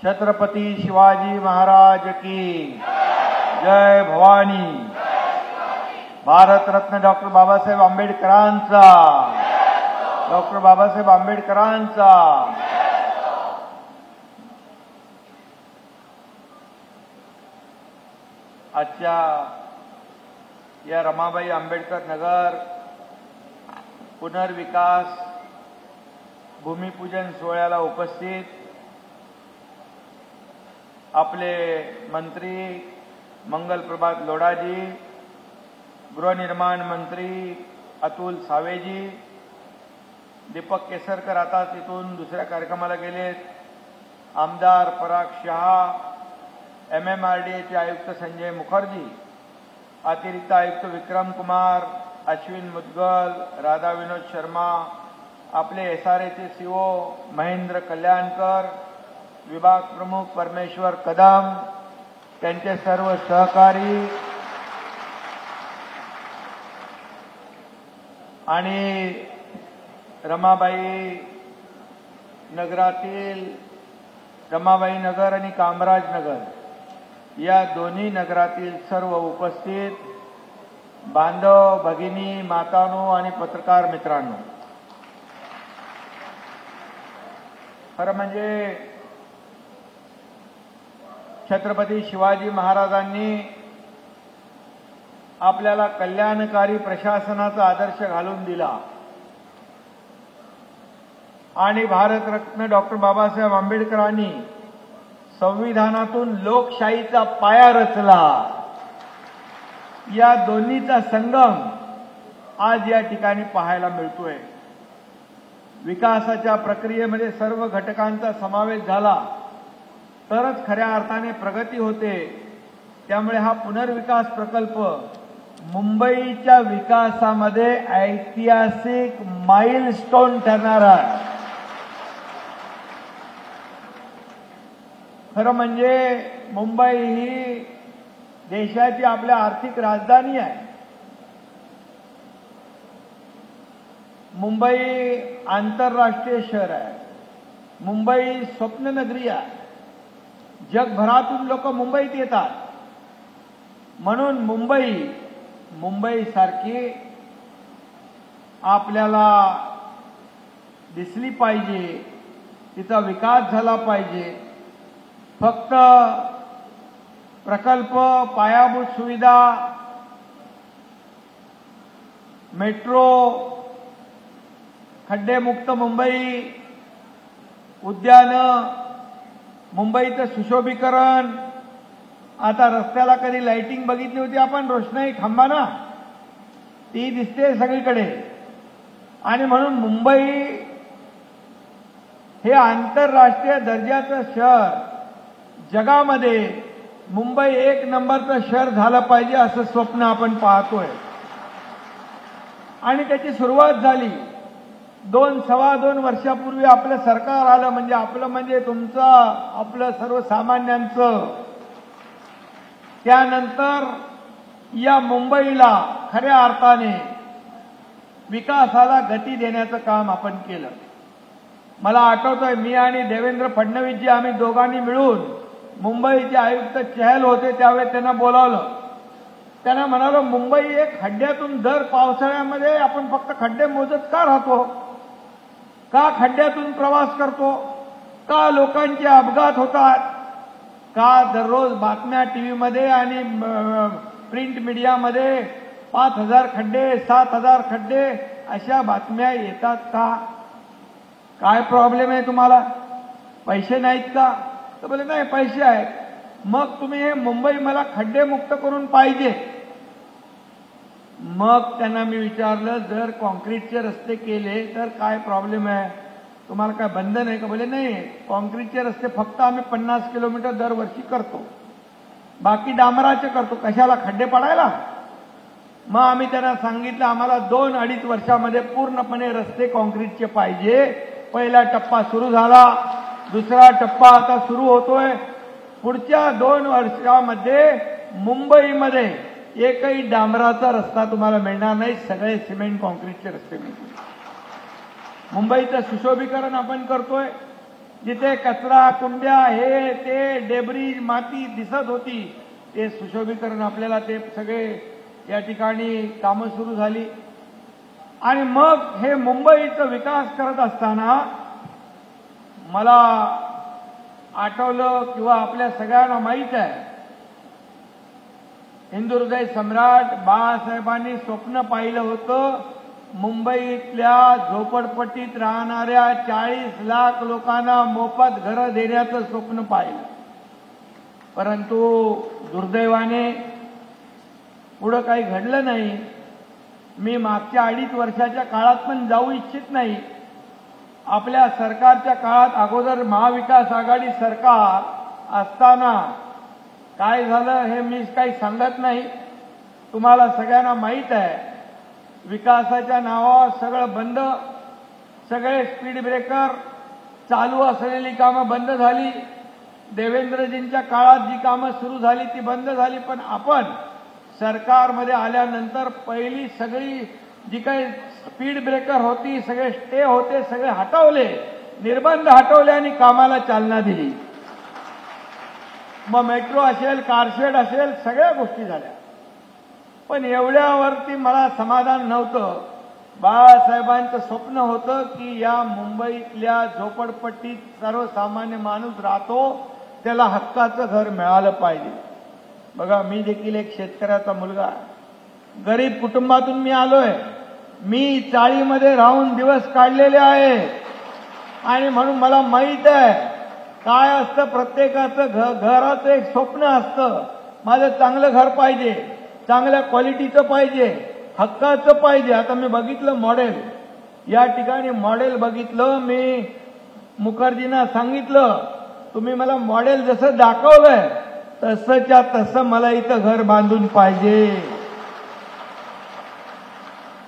छत्रपती शिवाजी महाराज की जय भवानी। भारतरत्न डॉक्टर बाबासाहेब आंबेडकरांचा, डॉक्टर बाबासाहेब आंबेडकरांचा। आजच्या या रमाबाई आंबेडकर नगर पुनर्विकास भूमिपूजन सोहळ्याला उपस्थित आपले मंत्री मंगलप्रभात लोढाजी, गृहनिर्माण मंत्री अतुल सावेजी, दीपक केसरकर आता तिथून दुसऱ्या कार्यक्रमाला गेलेत, आमदार पराग शहा, MMRDAचे आयुक्त संजय मुखर्जी, अतिरिक्त आयुक्त विक्रम कुमार, अश्विन मुदगल, राधा विनोद शर्मा, आपले SRAचे CO महेंद्र कल्याणकर, विभाग प्रमुख परमेश्वर कदम, त्यांचे सर्व सहकारी आणि रमाबाई नगरातील रमाबाई नगर आणि कामराज नगर या दोन्ही नगरातील सर्व उपस्थित बांधव भगिनी मातांनो आणि पत्रकार मित्रांनो, खरं म्हणजे छत्रपती शिवाजी महाराजांनी आपल्याला कल्याणकारी प्रशासनाचा आदर्श घालून दिला आणि भारतरत्न डॉक्टर बाबासाहेब आंबेडकरांनी संविधानातून लोकशाहीचा पाया रचला। या दोन्हीचा संगम आज या ठिकाणी पाहायला मिळतोय। विकासाच्या प्रक्रियेमध्ये सर्व घटकांचा समावेश झाला तरच खऱ्या अर्थाने प्रगती होते। त्यामुळे हा पुनर्विकास प्रकल्प मुंबईच्या विकासामध्ये ऐतिहासिक माइलस्टोन ठरणार आहे। खरं म्हणजे मुंबई ही देशाची आपल्या आर्थिक राजधानी आहे। मुंबई आंतरराष्ट्रीय शहर आहे। मुंबई स्वप्ननगरी आहे। जगभरातून लोक मुंबईत येतात, म्हणून मुंबई सारखी आपल्याला दिसली पाहिजे, तिचा विकास झाला पाहिजे। फक्त प्रकल्प, पायाभूत सुविधा, मेट्रो, खड्डेमुक्त मुंबई, उद्यानं, मुंबईचं सुशोभीकरण, आता रस्त्याला कधी लाइटिंग बघितली होती आपण, रोषणाई खांबा ना, ती दिसते सगळीकडे। आणि म्हणून मुंबई हे आंतरराष्ट्रीय दर्जाचं शहर, जगामध्ये मुंबई एक नंबरचं शहर झालं पाहिजे असं स्वप्न आपण पाहतोय आणि त्याची सुरुवात झाली। 2-2.25 वर्षापूर्वी आपलं सरकार आलं, म्हणजे आपलं म्हणजे तुमचं, आपलं सर्वसामान्यांचं। त्यानंतर या मुंबईला खऱ्या अर्थाने विकासाला गती देण्याचं काम आपण केलं। मला आठवतंय, मी आणि देवेंद्र फडणवीसजी आम्ही दोघांनी मिळून मुंबईचे आयुक्त चहल होते, त्यावेळी त्यांना बोलावलं। त्यांना म्हणालो, मुंबई एक खड्ड्यातून दर पावसाळ्यामध्ये आपण फक्त खड्डे मोजत का राहतो? का खड्ड्यातून प्रवास करतो? का लोकांचे अपघात होतात? का दररोज बातम्या टीव्हीमध्ये आणि प्रिंट मीडियामध्ये 5,000 खड्डे, 7,000 खड्डे अशा बातम्या येतात का? काय प्रॉब्लेम आहे तुम्हाला? पैसे नाहीत का? तर बोले नाही, पैसे आहेत। मग तुम्ही हे मुंबई मला खड्डेमुक्त करून पाहिजे। मग त्यांना मी विचारलं, जर कॉन्क्रीटचे रस्ते केले तर काय प्रॉब्लेम आहे? तुम्हाला काय बंधन आहे का? बोले नाही, कॉन्क्रीटचे रस्ते फक्त आम्ही 50 किलोमीटर दरवर्षी करतो, बाकी डांबराचे करतो। कशाला? खड्डे पडायला? मग आम्ही त्यांना सांगितलं, आम्हाला 2-2.5 वर्षामध्ये पूर्णपणे रस्ते कॉन्क्रीटचे पाहिजे। पहिला टप्पा सुरू झाला, दुसरा टप्पा आता सुरू होतोय। पुढच्या 2 वर्षामध्ये मुंबईमध्ये एकही डांबराचा रस्ता तुम्हाला मिळणार नाही, सगळे सिमेंट कॉन्क्रीटचे रस्ते मिळतील। मुंबईचं सुशोभीकरण आपण करतोय। जिथे कचरा कुंड्या हे ते डेब्री माती दिसत होती ते सुशोभीकरण आपल्याला ते सगळे या ठिकाणी कामं सुरू झाली. आणि मग हे मुंबईचा विकास करत असताना मला आठवलं किंवा आपल्या सगळ्यांना माहीत आहे, हिंदुहृदय सम्राट बाळासाहेबांनी स्वप्न पाहिलं होतं मुंबईतल्या झोपडपट्टीत राहणाऱ्या 40 लाख लोकांना मोफत घरं देण्याचं स्वप्न पाहिलं. परंतु दुर्दैवाने पुढं काही घडलं नाही. मी मागच्या 2.5 वर्षाच्या काळात पण जाऊ इच्छित नाही. आपल्या सरकारच्या काळात अगोदर महाविकास आघाडी सरकार असताना काय झालं हे मी काही सांगत नाही. तुम्हाला सगळ्यांना माहीत आहे, विकासाच्या नावावर सगळं बंद, सगळे स्पीड ब्रेकर, चालू असलेली कामं बंद झाली. देवेंद्रजींच्या काळात जी कामं सुरू झाली ती बंद झाली. पण आपण सरकारमध्ये आल्यानंतर पहिली सगळी जी काही स्पीड ब्रेकर होती, सगळे स्टे होते, सगळे हटवले, निर्बंध हटवले आणि कामाला चालना दिली. मग मेट्रो असेल, कारशेड असेल, सगळ्या गोष्टी झाल्या. पण एवढ्यावरती मला समाधान नव्हतं. बाळासाहेबांचं स्वप्न होतं की या मुंबईतल्या झोपडपट्टीत सर्वसामान्य माणूस राहतो, त्याला हक्काचं घर मिळालं पाहिजे. बघा, मी देखील एक शेतकऱ्याचा मुलगा आहे, गरीब कुटुंबातून मी आलोय. मी चाळीमध्ये राहून दिवस काढलेले आहे आणि म्हणून मला माहीत आहे काय असतं प्रत्येकाचं घराचं एक स्वप्न असतं. माझं चांगलं घर पाहिजे, चांगल्या क्वालिटीचं पाहिजे, हक्काचं पाहिजे. आता मी बघितलं मॉडेल, या ठिकाणी मॉडेल बघितलं. मी मुखर्जींना सांगितलं तुम्ही मला मॉडेल जसं दाखवलंय तसंच्या तसं मला इथं घर बांधून पाहिजे.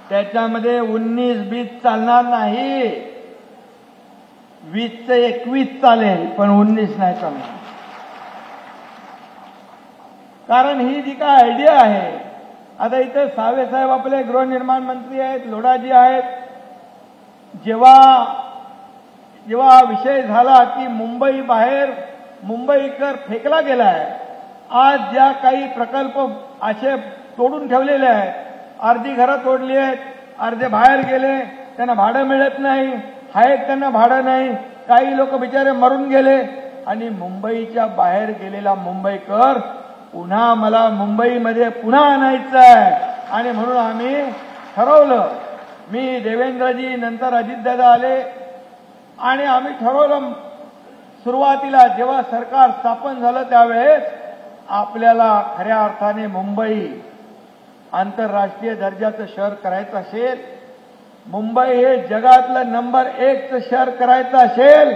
त्याच्यामध्ये 19-20 चालणार नाही, 20चं 21 चालेल पण 19 नाही चालणार. कारण ही जी काय आयडिया आहे, आता इथे सावे साहेब आपले गृहनिर्माण मंत्री आहेत, लोढाजी आहेत. जेव्हा हा विषय झाला की मुंबई बाहेर मुंबईकर फेकला गेलाय, आज ज्या काही प्रकल्प असे तोडून ठेवलेले आहेत, अर्धी घरं तोडली आहेत, अर्धे बाहेर गेले, त्यांना भाडं मिळत नाही, आहेत त्यांना भाडं नाही, काही लोक बिचारे मरून गेले. आणि मुंबईच्या बाहेर गेलेला मुंबईकर पुन्हा मला मुंबईमध्ये पुन्हा आणायचं आहे. आणि म्हणून आम्ही ठरवलं, मी देवेंद्रजी नंतर अजितदादा आले आणि आम्ही ठरवलं सुरुवातीला जेव्हा सरकार स्थापन झालं त्यावेळेस आपल्याला खऱ्या अर्थाने मुंबई आंतरराष्ट्रीय दर्जाचं शहर करायचं असेल, मुंबई हे जगातलं नंबर 1चं शहर करायचं असेल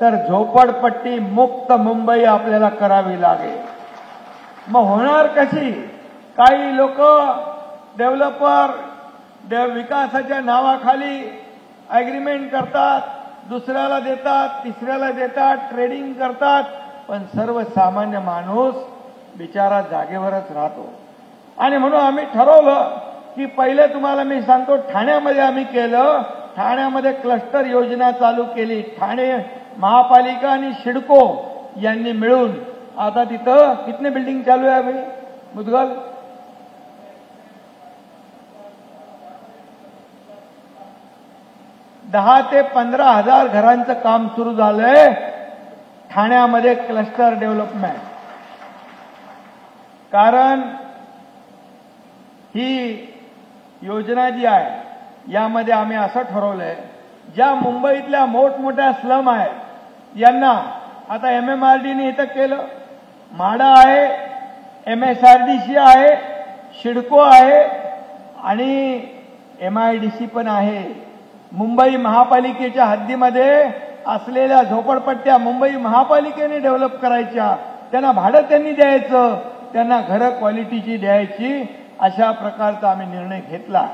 तर झोपडपट्टी मुक्त मुंबई आपल्याला करावी लागेल. मग होणार कशी? काही लोक डेव्हलपर विकासाच्या नावाखाली अग्रीमेंट करतात, दुसऱ्याला देतात, तिसऱ्याला देतात, ट्रेडिंग करतात. पण सर्वसामान्य माणूस बिचारा जागेवरच राहतो. आणि म्हणून आम्ही ठरवलं की पहिले तुम्हाला मी सांगतो, ठाण्यामध्ये आम्ही केलं. ठाण्यामध्ये क्लस्टर योजना चालू केली. ठाणे महापालिका आणि सिडको यांनी मिळून आता तिथं कितने बिल्डिंग चालू आहे भाई मुदगल? 10 ते 15 हजार घरांचं काम सुरू झालंय ठाण्यामध्ये क्लस्टर डेव्हलपमेंट. कारण ही योजना जी आहे यामध्ये आम्ही असं ठरवलंय, ज्या मुंबईतल्या मोठमोठ्या स्लम आहेत यांना आता MMRDने इथं केलं, म्हाडा आहे, MSRDC आहे, सिडको आहे आणि MIDC पण आहे. मुंबई महापालिकेच्या हद्दीमध्ये असलेल्या झोपडपट्ट्या मुंबई महापालिकेने डेव्हलप करायच्या, त्यांना भाडं त्यांनी द्यायचं, त्यांना घरं क्वालिटीची द्यायची. अशा प्रकारचा आम्ही निर्णय घेतला.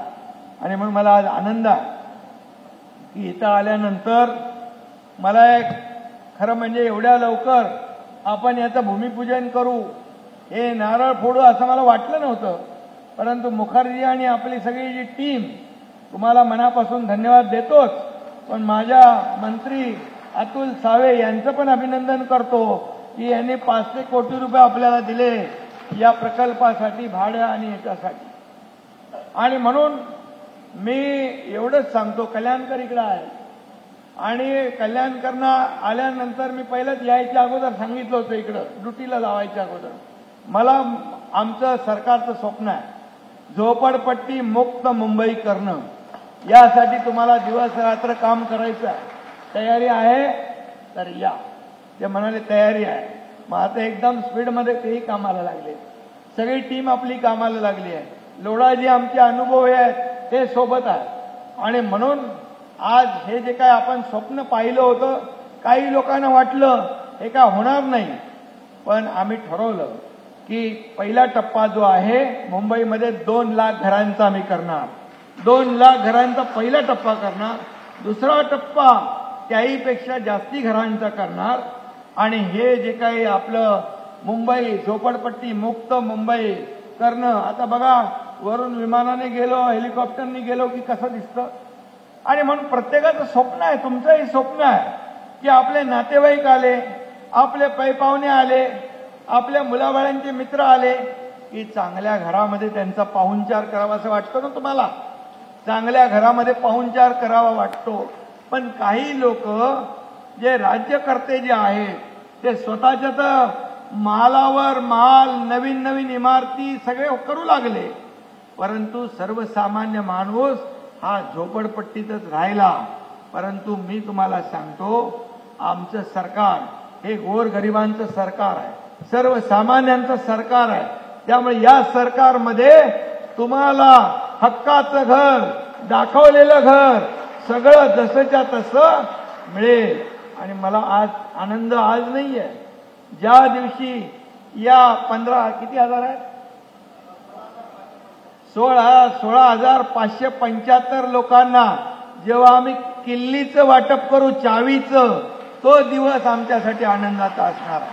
आणि म्हणून मला आज आनंद आहे की इथं आल्यानंतर मला एक खरं म्हणजे एवढ्या लवकर आपण याचं भूमिपूजन करू, हे नारळ फोडू असं मला वाटलं नव्हतं. परंतु मुखर्जी आणि आपली सगळी जी टीम, तुम्हाला मनापासून धन्यवाद देतोच. पण माझ्या मंत्री अतुल सावे यांचं पण अभिनंदन करतो की यांनी 500 कोटी रुपये आपल्याला दिले या प्रकल्पासाठी, भाड्या आणि याच्यासाठी. आणि म्हणून मी एवढंच सांगतो, कल्याणकर इकडे आहे आणि कल्याणकरनं आल्यानंतर मी पहिलंच यायच्या अगोदर सांगितलं होतं, इकडं ड्युटीला लावायच्या अगोदर, मला आमचं सरकारचं स्वप्न आहे झोपडपट्टी मुक्त मुंबई करणं. यासाठी तुम्हाला दिवस रात्र काम करायचं आहे. तयारी आहे तर या. ते म्हणाले तयारी आहे. मग आता एकदम स्पीडमध्ये तेही कामाला लागले. सगळी टीम आपली कामाला लागली आहे. लोढाजी आमचे अनुभवी आहेत ते सोबत आहेत. आणि म्हणून आज हे जे काय आपण स्वप्न पाहिलं होतं, काही लोकांना वाटलं हे काय होणार नाही, पण आम्ही ठरवलं की पहिला टप्पा जो आहे मुंबईमध्ये 2 लाख घरांचा आम्ही करणार. 2 लाख घरांचा पहिला टप्पा करणार. दुसरा टप्पा त्याहीपेक्षा जास्ती घरांचा करणार. आणि हे जे काही आपलं मुंबई झोपडपट्टी मुक्त मुंबई करणं, आता बघा वरून विमानाने गेलो, हेलिकॉप्टरने गेलो की कसं दिसतं. आणि म्हणून प्रत्येकाचं स्वप्न आहे, तुमचंही स्वप्न आहे की आपले नातेवाईक आले, आपले पैपावणे आले, आपल्या मुलाबाळांचे मित्र आले की चांगल्या घरामध्ये त्यांचा पाहुणचार करावा असं वाटतं ना तुम्हाला. चांगल्या घरामध्ये पाहुणचार करावा वाटतो. पण काही लोक जे राज्यकर्ते जे आहेत ते स्वतःच्या तर मालावर माल, नवीन नवीन इमारती सगळे करू लागले, परंतु सर्वसामान्य माणूस हा झोपडपट्टीतच राहिला. परंतु मी तुम्हाला सांगतो, आमचं सरकार हे गोरगरिबांचं सरकार आहे, सर्वसामान्यांचं सरकार आहे. त्यामुळे या सरकारमध्ये तुम्हाला हक्काचं घर, दाखवलेलं घर सगळं जसंच्या तसं मिळेल. आणि मला आज आनंद आज नाहीये, ज्या दिवशी या 15 किती हजार आहेत 16,575 लोकांना जेव्हा आम्ही किल्लीचं वाटप करू, चावीचं, तो दिवस आमच्यासाठी आनंदाचा असणार आहे.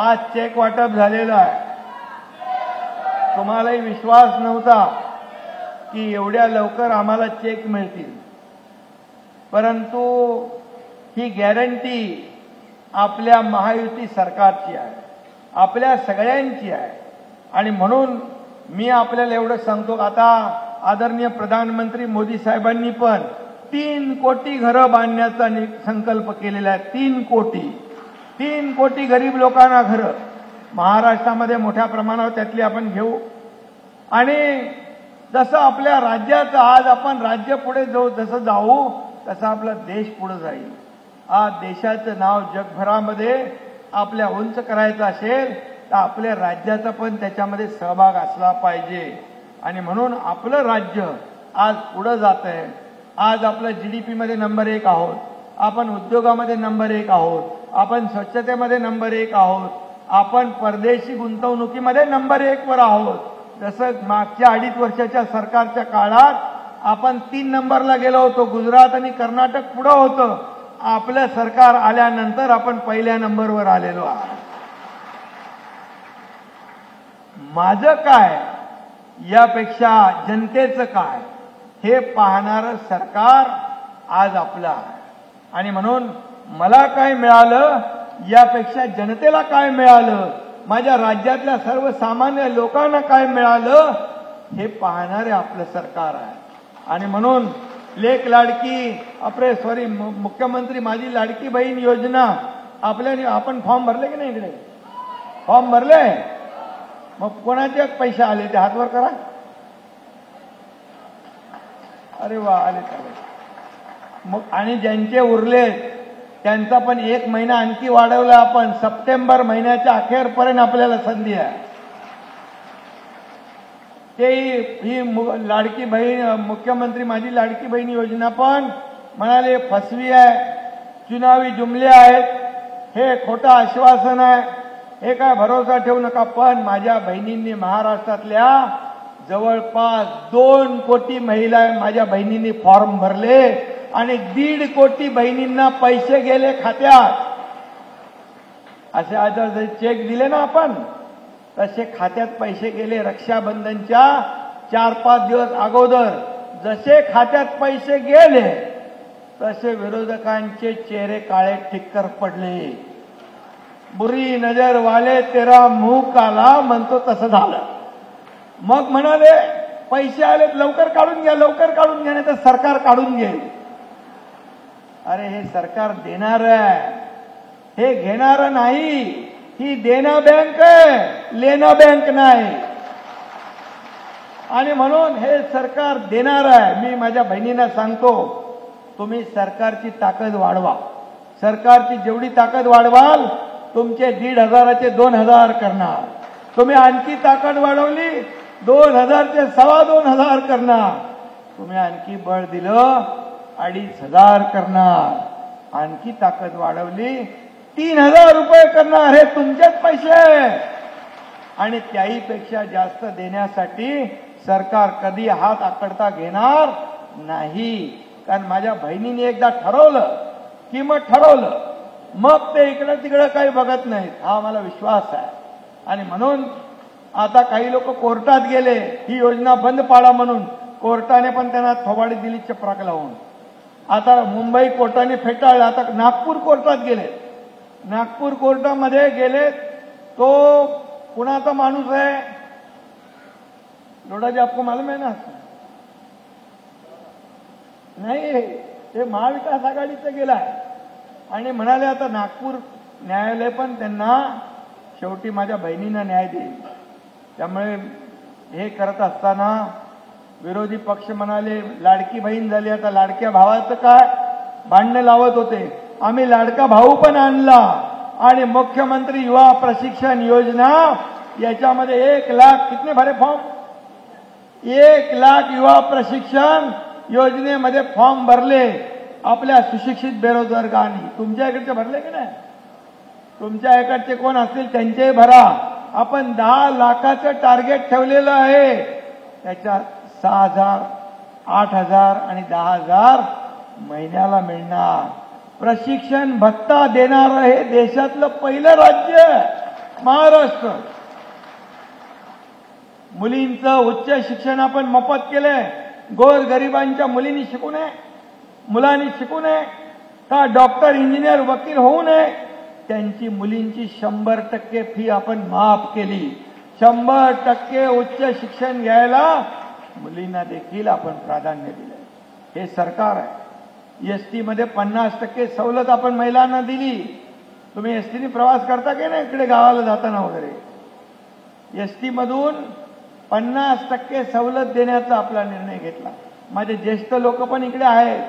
आज चेक वाटप झालेलं आहे. तुम्हालाही विश्वास नव्हता की एवढ्या लवकर आम्हाला चेक मिळतील, परंतु ही गॅरंटी आपल्या महायुती सरकारची आहे, आपल्या सगळ्यांची आहे. आणि म्हणून मी आपल्याला एवढं सांगतो, आता आदरणीय प्रधानमंत्री मोदी साहेबांनी पण 3 कोटी घरं बांधण्याचा संकल्प केलेला आहे. 3 कोटी गरीब लोकांना घरं महाराष्ट्रामध्ये मोठ्या प्रमाणावर त्यातली आपण घेऊ. आणि जसं आपल्या राज्याचं आज आपण राज्य पुढे जसं जाऊ तसं आपला देश पुढे जाईल. आज देशाचं नाव जगभरामध्ये आपल्या उंच करायचं असेल तर आपल्या राज्याचा पण त्याच्यामध्ये सहभाग असला पाहिजे. आणि म्हणून आपलं राज्य आज पुढे जात आहे. आज आपलं GDP मध्ये नंबर 1 आहोत, आपण उद्योगामध्ये नंबर 1 आहोत, आपण स्वच्छतेमध्ये नंबर 1 आहोत, आपण परदेशी गुंतवणुकीमध्ये नंबर 1 वर आहोत. जसं मागच्या 2.5 वर्षाच्या सरकारच्या काळात आपण 3 नंबरला गेलो होतो, गुजरात आणि कर्नाटक पुढे होतं. आपलं सरकार आल्यानंतर आपण पहिल्या नंबरवर आलेलो आहोत. माझं काय यापेक्षा जनतेचं काय हे पाहणारं सरकार आज आपलं आहे. आणि म्हणून मला काय मिळालं यापेक्षा जनतेला काय मिळालं, माझ्या राज्यातल्या सर्वसामान्य लोकांना काय मिळालं हे पाहणारे आपलं सरकार आहे. आणि म्हणून लेक लाडकी मुख्यमंत्री माझी लाडकी बहीण योजना आपण फॉर्म भरले की नाही? इकडे फॉर्म भरले. मग कोणाचे पैसे आले ते हातवर करा. अरे वा, आले चालेल. मग आणि ज्यांचे उरले त्यांचा पण 1 महिना आणखी वाढवला आपण. सप्टेंबर महिन्याच्या अखेरपर्यंत आपल्याला संधी आहे. ते ही लाडकी बहीण मुख्यमंत्री माझी लाडकी बहीण योजना पण म्हणाले फसवी आहे, चुनावी जुमले आहेत, हे खोटं आश्वासन आहे, हे काय भरोसा ठेवू नका. पण माझ्या बहिणींनी महाराष्ट्रातल्या जवळपास 2 कोटी महिला माझ्या बहिणींनी फॉर्म भरले आणि 1.5 कोटी बहिणींना पैसे गेले खात्यात. असे आज चेक दिले ना आपण, तसे खात्यात पैसे गेले. रक्षाबंधनच्या 4-5 दिवस अगोदर जसे खात्यात पैसे गेले तसे विरोधकांचे चेहरे काळे ठिक्कर पडले. बुरी नजर वाले तेरा मुंह काला म्हणतो तसं झालं. मग म्हणाले पैसे आले लवकर काढून घ्या, लवकर काढून घ्या, नाही तर सरकार काढून घेईल. अरे हे सरकार देणार आहे, हे घेणार नाही. ही देना बँक आहे, लेना बँक नाही. आणि म्हणून हे सरकार देणार आहे. मी माझ्या बहिणींना सांगतो, तुम्ही सरकारची ताकद वाढवा. सरकारची जेवढी ताकद वाढवाल तुमचे 1,500चे 2,000 करणार. तुम्ही आणखी ताकद वाढवली 2,000 चे 2,500 करणार. तुम्ही आणखी बळ दिलं 2,500 करणार. आणखी ताकद वाढवली 3,000 रुपये करणार. हे तुमचेच पैसे. आणि त्याहीपेक्षा जास्त देण्यासाठी सरकार कधी हात आकडता घेणार नाही. कारण माझ्या बहिणीने एकदा ठरवलं की मग ठरवलं, मग ते इकडं तिकडं काही बघत नाहीत. हा मला विश्वास आहे. आणि म्हणून आता काही लोक कोर्टात गेले ही योजना बंद पाडा म्हणून. कोर्टाने पण त्यांना थोबाडी दिली चपराक लावून. आता मुंबई कोर्टाने फेटाळलं. आता नागपूर कोर्टात गेले. नागपूर कोर्टामध्ये गेले. तो कुणाचा माणूस आहे लोढ़ाजी, आपको मालूम है ना? नाही, ते महाविकास आघाडीचं गेलाय. आणि म्हणाले आता नागपूर न्यायालय पण त्यांना शेवटी माझ्या बहिणींना न्याय देईल. त्यामुळे हे करत असताना विरोधी पक्ष म्हणाले लाडकी बहीण झाली, आता लाडक्या भावाचं काय भांडणं लावत होते. आम्ही लाडका भाऊ पण आणला. आणि मुख्यमंत्री युवा प्रशिक्षण योजना याच्यामध्ये 1 लाख कितने भरे फॉर्म, 1 लाख युवा प्रशिक्षण योजनेमध्ये फॉर्म भरले आपल्या सुशिक्षित बेरोजगारांनी. तुमच्या इकडचे भरले की नाही? तुमच्या इकडचे कोण असतील त्यांचे भरा. आपण 10 लाखाचं टार्गेट ठेवलेलं आहे. त्याच्यात 6,000, 8,000 आणि 10,000 महिन्याला मिळणार. प्रशिक्षण भत्ता देणारं हे देशातलं पहिलं राज्य महाराष्ट्र. मुलींचं उच्च शिक्षण आपण मोफत केलंय. गोरगरिबांच्या मुलींनी शिकू नये, मुलांनी शिकू नये का डॉक्टर, इंजिनियर, वकील होऊ नये. त्यांची मुलींची 100% फी आपण माफ केली. 100% उच्च शिक्षण घ्यायला मुलींना देखील आपण प्राधान्य दिले. हे सरकार आहे. एसटी मध्ये 50% सवलत आपण महिलांना दिली. तुम्ही एसटीने प्रवास करता की नाही इकडे गावाला जाताना वगैरे? एसटी मधून 50% सवलत देण्याचा आपला निर्णय घेतला. माझे ज्येष्ठ लोक पण इकडे आहेत.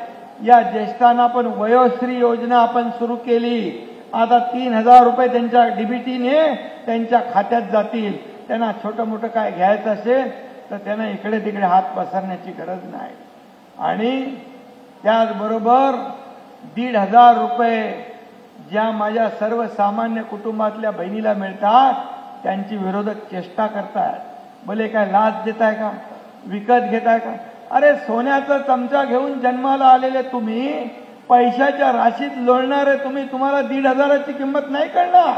या ज्येष्ठांना पण वयोश्री योजना आपण सुरू केली. आता 3,000 रुपये त्यांच्या डीबीटीने त्यांच्या खात्यात जातील. त्यांना छोटं मोठं काय घ्यायचं असेल तर त्यांना इकडे तिकडे हात पसरण्याची गरज नाही. आणि त्याचबरोबर 1,500 रुपये ज्या माझ्या सर्वसामान्य कुटुंबातल्या बहिणीला मिळतात त्यांची विरोधक चेष्टा करतात. बोले काय लाच देताय का, विकत घेताय का? अरे सोन्याचा चमचा घेऊन जन्माला आलेले तुम्ही, पैशाच्या राशीत लोळणारे तुम्ही, तुम्हाला 1,500ची किंमत नाही कळणार.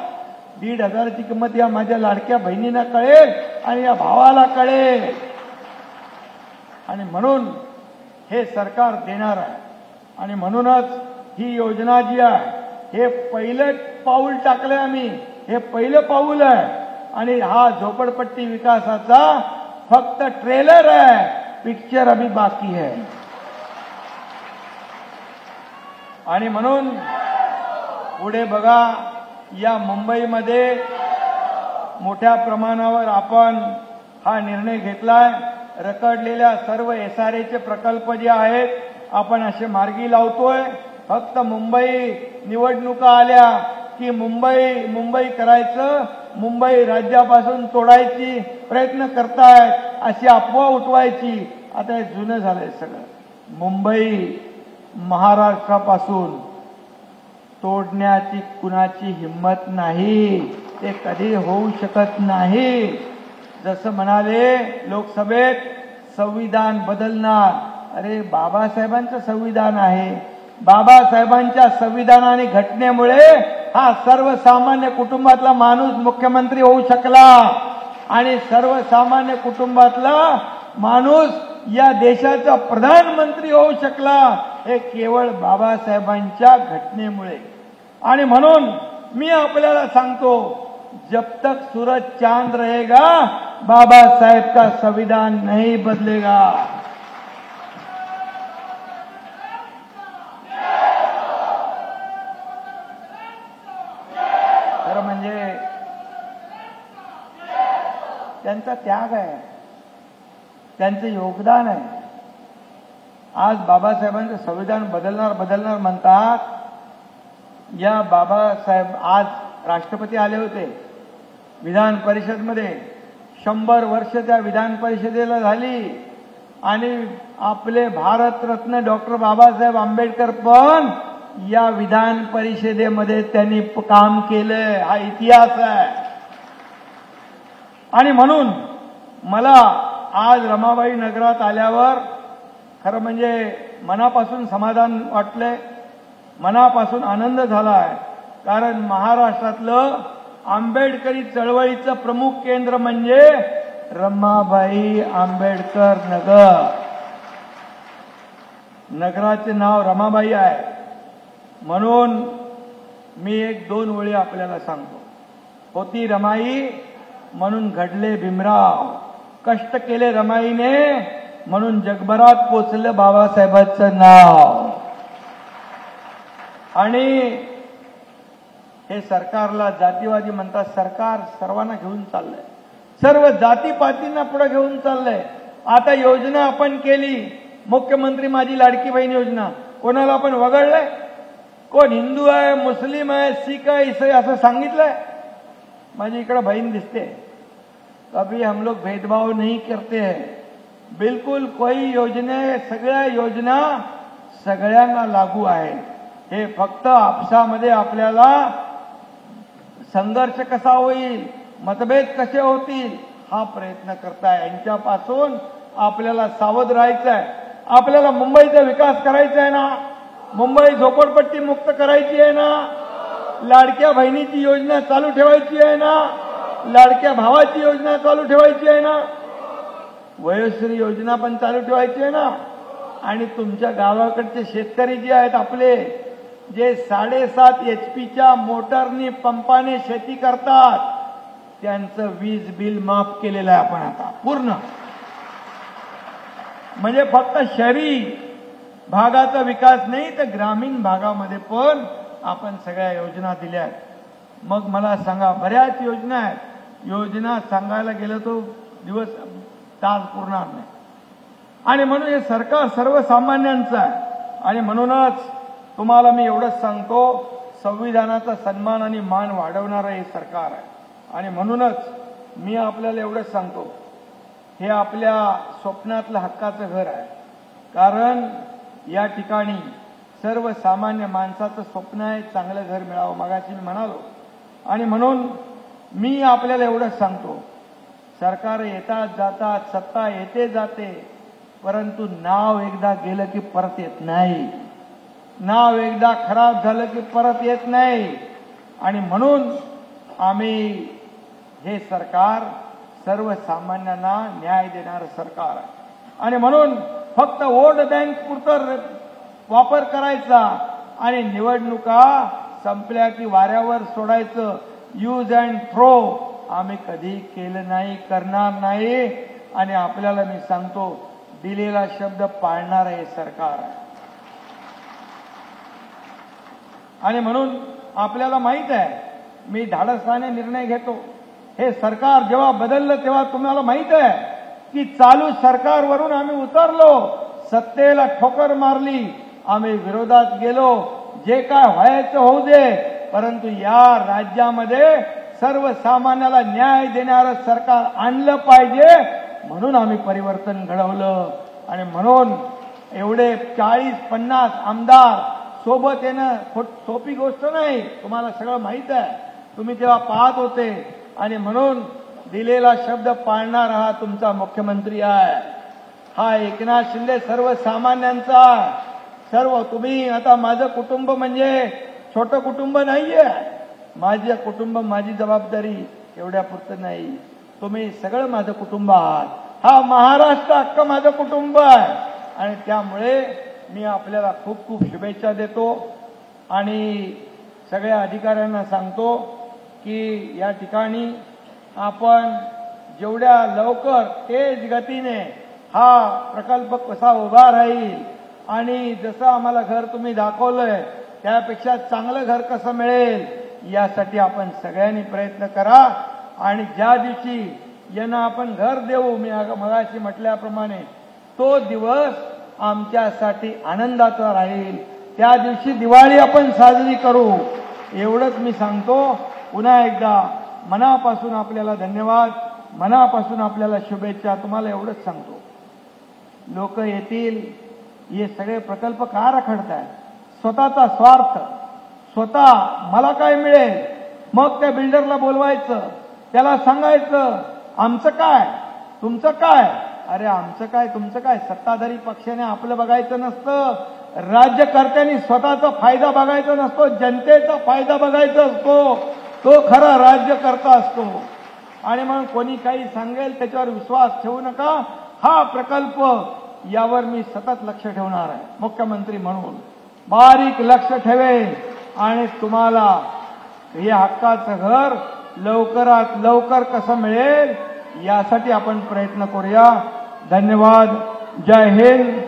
1,500ची किंमत या माझ्या लाडक्या बहिणींना कळेल आणि या भावाला कळेल. आणि म्हणून हे सरकार देणार आहे. आणि म्हणूनच ही योजना जी आहे हे पहिलं पाऊल टाकलंय आम्ही. हे पहिलं पाऊल आहे. आणि हा झोपडपट्टी विकासाचा फक्त ट्रेलर आहे. पिक्चर अभी बाकी है. आणि म्हणून पुढे बघा, या मुंबईमध्ये मोठ्या प्रमाणावर आपण हा निर्णय घेतलाय. रखडलेल्या सर्व SRAचे प्रकल्प जे आहेत आपण असे मार्गी लावतोय. फक्त मुंबई निवडणुका आल्या की मुंबई करायचं, मुंबई राज्यापासून तोडायची प्रयत्न करतायत, अशी अफवा उठवायची. आता हे जुनं झालंय सगळं. मुंबई महाराष्ट्रापासून तोडण्याची कुणाची हिंमत नाही. ते कधी होऊ शकत नाही. जसं म्हणाले लोकसभेत संविधान बदलणार. अरे बाबासाहेबांचं संविधान आहे. बाबासाहेबांच्या संविधान आणि घटनेमुळे हा सर्वसामान्य कुटुंबातला माणूस मुख्यमंत्री होऊ शकला. आणि सर्वसामान्य कुटुंबातला माणूस या देशाचा प्रधानमंत्री होऊ शकला हे केवळ बाबासाहेबांच्या घटनेमुळे। आणि म्हणून मी आपल्याला सांगतो, जब तक सूरज चांद रहेगा बाबा साहेब का संविधान नहीं बदलेगा। खरं म्हणजे त्यांचा त्याग आहे, त्यांचं योगदान आहे। आज बाबासाहेबांचं संविधान बदलणार म्हणतात। या बाबासाहेब आज राष्ट्रपती आले होते विधान परिषदमध्ये, 100 वर्ष त्या विधान परिषदेला झाली आणि आपले भारतरत्न डॉक्टर बाबासाहेब आंबेडकर पण या विधान परिषदेमध्ये त्यांनी काम केलंय, हा इतिहास आहे। आणि म्हणून मला आज रमाबाई नगरात आल्यावर खरं म्हणजे मनापासून समाधान वाटलंय, मनापासून आनंद झालाय। कारण महाराष्ट्रातलं आंबेडकरी चळवळीचं प्रमुख केंद्र म्हणजे रमाबाई आंबेडकर नगर। नगराचे नाव रमाबाई आहे। म्हणून मी 1-2 ओळी आपल्याला सांगतो। होती रमाई म्हणून घडले भीमराव, कष्ट केले रमाईने म्हणून जगभरात पोचलं बाबासाहेबांचं नाव। आणि हे सरकारला जातीवादी म्हणतात, सरकार सर्वांना घेऊन चाललंय, सर्व जातीपातींना पुढे घेऊन चाललंय। आता योजना आपण केली, मुख्यमंत्री माझी लाडकी बहीण योजना, कोणाला आपण वगळलंय? कोण हिंदू आहे, मुस्लिम आहे, सिख आहे, ईसाई असं सांगितलंय? माझी इकडे बहीण दिसते। कभी हम लोग भेदभाव नहीं करते हैं, बिल्कुल कोई योजना, सगळ्या योजना सगळ्यांना लागू आहे। हे फक्त आपसामध्ये आपल्याला संघर्ष कसा होईल, मतभेद कसे होतील हा प्रयत्न करताय। यांच्यापासून आपल्याला सावध राहायचं आहे। आपल्याला मुंबईचा विकास करायचा आहे ना, मुंबई झोपडपट्टी मुक्त करायची आहे ना, लाडक्या बहिणीची योजना चालू ठेवायची आहे ना, लाडक्या भावाची योजना चालू ठेवायची आहे ना, वयोश्री योजना पण चालू ठेवायची आहे ना। आणि तुमच्या गावाकडचे शेतकरी जे आहेत आपले, जे 7.5 HP मोटरनी पंपाने शेती करतात, त्यांचं वीज बिल माफ केलेलं आहे आपण आता पूर्ण। म्हणजे फक्त शहरी भागाचा विकास नाही तर ग्रामीण भागामध्ये पण आपण सगळ्या योजना दिल्या आहेत। मग मला सांगा, बऱ्याच योजना आहेत, योजना सांगायला गेलं तो दिवस तास पुरणार नाही। आणि म्हणून हे सरकार सर्वसामान्यांचं आहे। आणि म्हणूनच तुम्हाला मी एवढंच सांगतो, संविधानाचा सन्मान आणि मान वाढवणारं हे सरकार आहे। आणि म्हणूनच मी आपल्याला एवढंच सांगतो, हे आपल्या स्वप्नातलं हक्काचं घर आहे। कारण या ठिकाणी सर्वसामान्य माणसाचं स्वप्न आहे चांगलं घर मिळावं, मगाशी मी म्हणालो। आणि म्हणून मी आपल्याला एवढंच सांगतो, सरकार येतात जातात, सत्ता येते जाते, परंतु नाव एकदा गेलं की परत येत नाही। नाव एकदा खराब झालं की परत येत नाही। आणि म्हणून आम्ही हे सरकार सर्वसामान्यांना न्याय देणारं सरकार आहे। आणि म्हणून फक्त वोट बँक पुरतं वापर करायचा आणि निवडणुका संपल्या की वाऱ्यावर सोडायचं, यूज अँड थ्रो आम्ही कधी केलं नाही, करणार नाही। आणि आपल्याला मी सांगतो, दिलेला शब्द पाळणार हे सरकार आहे। आणि म्हणून आपल्याला माहित आहे, मी धाडसाने निर्णय घेतो। हे सरकार जेव्हा बदललं तेव्हा तुम्हाला माहित आहे की चालू सरकारवरून आम्ही उतरलो, सत्तेला ठोकर मारली, आम्ही विरोधात गेलो, जे काय व्हायचं होऊ दे, परंतु या राज्यामध्ये सर्वसामान्याला न्याय देणारं सरकार आणलं पाहिजे, म्हणून आम्ही परिवर्तन घडवलं। आणि म्हणून एवढे 40-50 आमदार सोबत येणं सोपी गोष्ट नाही, तुम्हाला सगळं माहित आहे, तुम्ही तेव्हा पाहत होते। आणि म्हणून दिलेला शब्द पाळणारा हा तुमचा मुख्यमंत्री आहे। हा एकनाथ शिंदे सर्वसामान्यांचा, सर्व तुम्ही आता माझं कुटुंब म्हणजे छोटं कुटुंब नाहीये, माझं कुटुंब माझी जबाबदारी एवढ्यापुरतं नाही, तुम्ही सगळं माझं कुटुंब आहात। हा महाराष्ट्र हक्क माझं कुटुंब आहे आणि त्यामुळे मी आपल्याला खूप खूप शुभेच्छा देतो आणि सगळ्या अधिकाऱ्यांना सांगतो की या ठिकाणी आपण जेवढ्या लवकर तेज गतीने हा प्रकल्प कसा उभा राहील आणि जसं आम्हाला घर तुम्ही दाखवलंय त्यापेक्षा चांगलं घर कसं मिळेल यासाठी आपण सगळ्यांनी प्रयत्न करा आणि ज्या दिवशी यांना आपण घर देऊ मी मगाशी म्हटल्याप्रमाणे तो दिवस आमच्यासाठी आनंदाचा राहील त्या दिवशी दिवाळी आपण साजरी करू एवढंच मी सांगतो पुन्हा एकदा मनापासून आपल्याला धन्यवाद मनापासून आपल्याला शुभेच्छा तुम्हाला एवढंच सांगतो लोक येतील हे सगळे प्रकल्प का रखडताय स्वतःचा स्वार्थ स्वतः मला काय मिळेल मग त्या बिल्डरला बोलवायचं त्याला सांगायचं आमचं काय तुमचं काय अरे आमचं काय तुमचं काय सत्ताधारी पक्षाने आपलं बघायचं नसतं राज्यकर्त्यांनी स्वतःचा फायदा बघायचा नसतो जनतेचा फायदा बघायचा असतो तो खरा राज्यकर्ता असतो आणि मग कोणी काही सांगेल त्याच्यावर विश्वास ठेवू नका हा प्रकल्प यावर मी सतत लक्ष ठेवणार आहे मुख्यमंत्री म्हणून बारीक लक्ष ठेवेन आणि तुम्हाला हे हक्काचं घर लवकरात लवकर कसं मिळेल यासाठी आपण प्रयत्न करूया धन्यवाद जय हिंद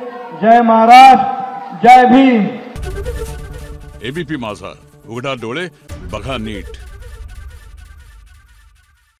जय महाराष्ट्र जय भीम एबीपी माझा उघडा डोळे बघा नीट।